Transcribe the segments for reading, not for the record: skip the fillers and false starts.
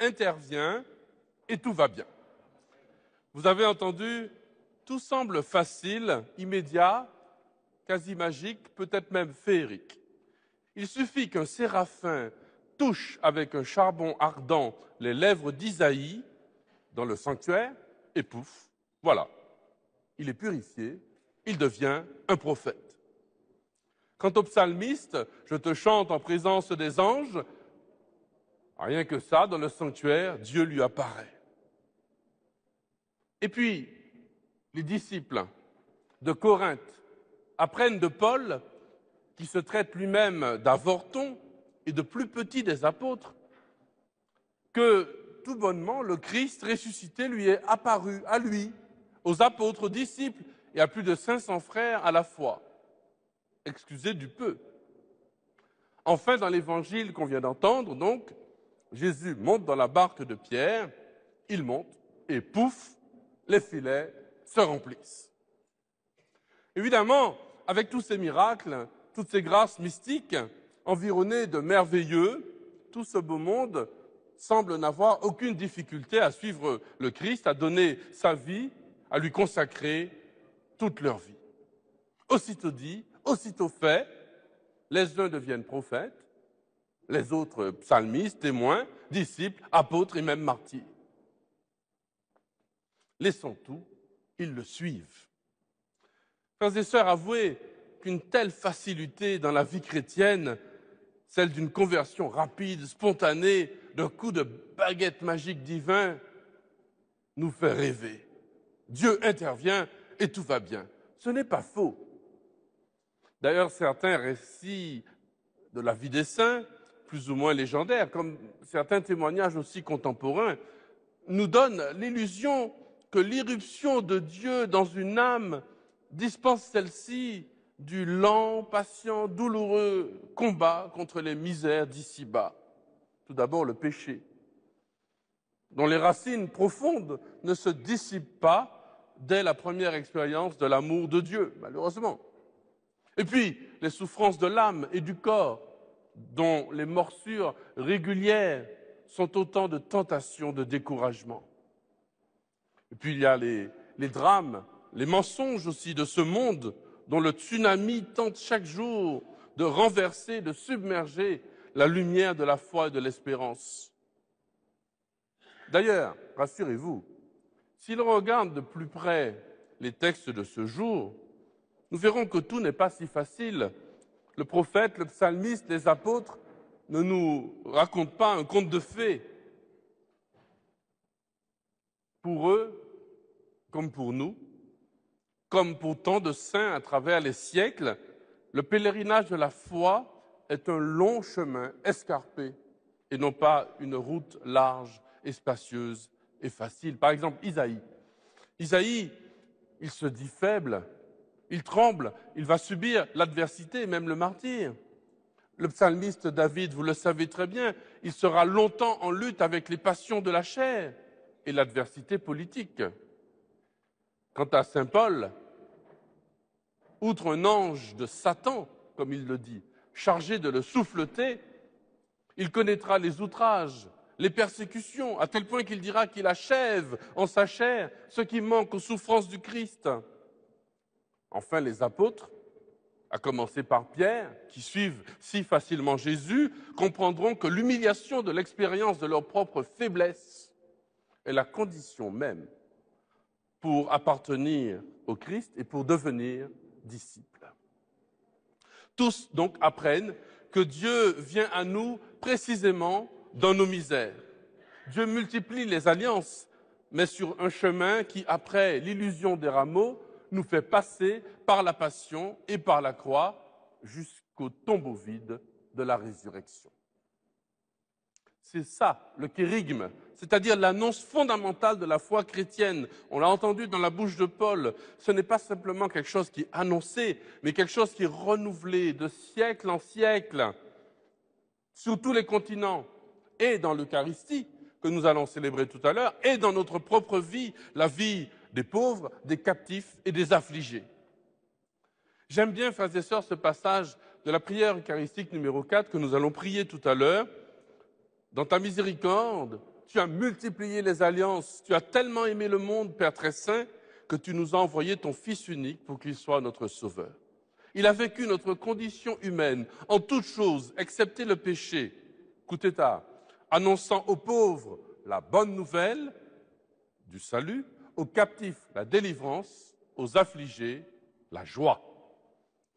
intervient et tout va bien. Vous avez entendu, tout semble facile, immédiat, quasi magique, peut-être même féerique. Il suffit qu'un séraphin touche avec un charbon ardent les lèvres d'Isaïe dans le sanctuaire, et pouf, voilà, il est purifié, il devient un prophète. Quant au psalmiste, je te chante en présence des anges, rien que ça, dans le sanctuaire, Dieu lui apparaît. Et puis, les disciples de Corinthe apprennent de Paul, qui se traite lui-même d'avorton et de plus petit des apôtres, que tout bonnement, le Christ ressuscité lui est apparu à lui, aux apôtres, aux disciples et à plus de 500 frères à la fois. Excusez du peu. Enfin, dans l'évangile qu'on vient d'entendre, donc, Jésus monte dans la barque de Pierre, il monte et pouf, les filets se remplissent. Évidemment, avec tous ces miracles, toutes ces grâces mystiques, environnés de merveilleux, tout ce beau monde semble n'avoir aucune difficulté à suivre le Christ, à donner sa vie, à lui consacrer toute leur vie. Aussitôt dit, aussitôt fait, les uns deviennent prophètes, les autres psalmistes, témoins, disciples, apôtres et même martyrs. Laissant tout, ils le suivent. Frères et sœurs, avouez qu'une telle facilité dans la vie chrétienne, celle d'une conversion rapide, spontanée, d'un coup de baguette magique divin, nous fait rêver. Dieu intervient et tout va bien. Ce n'est pas faux. D'ailleurs, certains récits de la vie des saints, plus ou moins légendaires, comme certains témoignages aussi contemporains, nous donnent l'illusion que l'irruption de Dieu dans une âme dispense celle-ci du lent, patient, douloureux combat contre les misères d'ici-bas. Tout d'abord, le péché, dont les racines profondes ne se dissipent pas dès la première expérience de l'amour de Dieu, malheureusement. Et puis, les souffrances de l'âme et du corps, dont les morsures régulières sont autant de tentations de découragement. Et puis, il y a les drames, les mensonges aussi de ce monde, dont le tsunami tente chaque jour de renverser, de submerger la lumière de la foi et de l'espérance. D'ailleurs, rassurez-vous, si l'on regarde de plus près les textes de ce jour, nous verrons que tout n'est pas si facile. Le prophète, le psalmiste, les apôtres ne nous racontent pas un conte de fées. Pour eux, comme pour nous, comme pour tant de saints à travers les siècles, le pèlerinage de la foi est un long chemin escarpé et non pas une route large et spacieuse et facile. Par exemple, Isaïe, il se dit faible, il tremble, il va subir l'adversité, même le martyre. Le psalmiste David, vous le savez très bien, il sera longtemps en lutte avec les passions de la chair et l'adversité politique. Quant à saint Paul, outre un ange de Satan, comme il le dit, chargé de le souffleter, il connaîtra les outrages, les persécutions, à tel point qu'il dira qu'il achève en sa chair ce qui manque aux souffrances du Christ. Enfin, les apôtres, à commencer par Pierre, qui suivent si facilement Jésus, comprendront que l'humiliation de l'expérience de leur propre faiblesse est la condition même pour appartenir au Christ et pour devenir disciples. Tous donc apprennent que Dieu vient à nous précisément dans nos misères. Dieu multiplie les alliances, mais sur un chemin qui, après l'illusion des rameaux, nous fait passer par la passion et par la croix jusqu'au tombeau vide de la résurrection. C'est ça, le kérygme, c'est-à-dire l'annonce fondamentale de la foi chrétienne. On l'a entendu dans la bouche de Paul. Ce n'est pas simplement quelque chose qui est annoncé, mais quelque chose qui est renouvelé de siècle en siècle, sur tous les continents, et dans l'Eucharistie, que nous allons célébrer tout à l'heure, et dans notre propre vie, la vie des pauvres, des captifs et des affligés. J'aime bien, frères et sœurs, ce passage de la prière eucharistique numéro 4 que nous allons prier tout à l'heure. Dans ta miséricorde, tu as multiplié les alliances, tu as tellement aimé le monde, Père très saint, que tu nous as envoyé ton Fils unique pour qu'il soit notre Sauveur. Il a vécu notre condition humaine en toutes choses, excepté le péché, coup d'État, annonçant aux pauvres la bonne nouvelle du salut, aux captifs la délivrance, aux affligés la joie.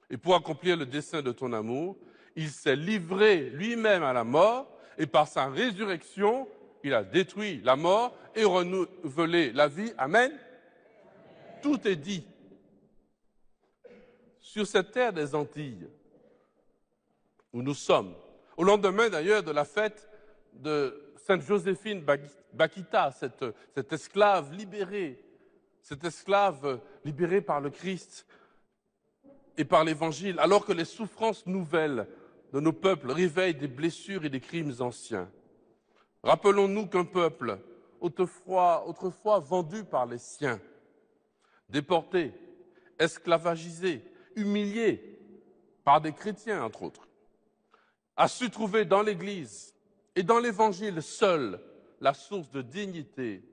Et pour accomplir le dessein de ton amour, il s'est livré lui-même à la mort et par sa résurrection, il a détruit la mort et renouvelé la vie. Amen. Tout est dit. Sur cette terre des Antilles, où nous sommes, au lendemain d'ailleurs de la fête de Sainte Joséphine Bakhita, cette esclave libérée par le Christ et par l'Évangile, alors que les souffrances nouvelles de nos peuples réveillent des blessures et des crimes anciens. Rappelons-nous qu'un peuple, autrefois vendu par les siens, déporté, esclavagisé, humilié par des chrétiens, entre autres, a su trouver dans l'Église et dans l'Évangile seul la source de dignité,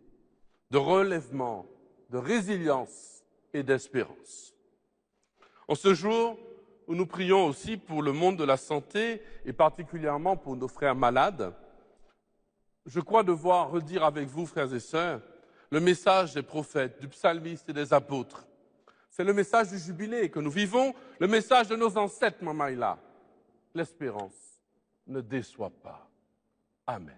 de relèvement, de résilience et d'espérance. En ce jour où nous prions aussi pour le monde de la santé et particulièrement pour nos frères malades, je crois devoir redire avec vous, frères et sœurs, le message des prophètes, du psalmiste et des apôtres. C'est le message du jubilé que nous vivons, le message de nos ancêtres, Mamaïla. L'espérance ne déçoit pas. Amen.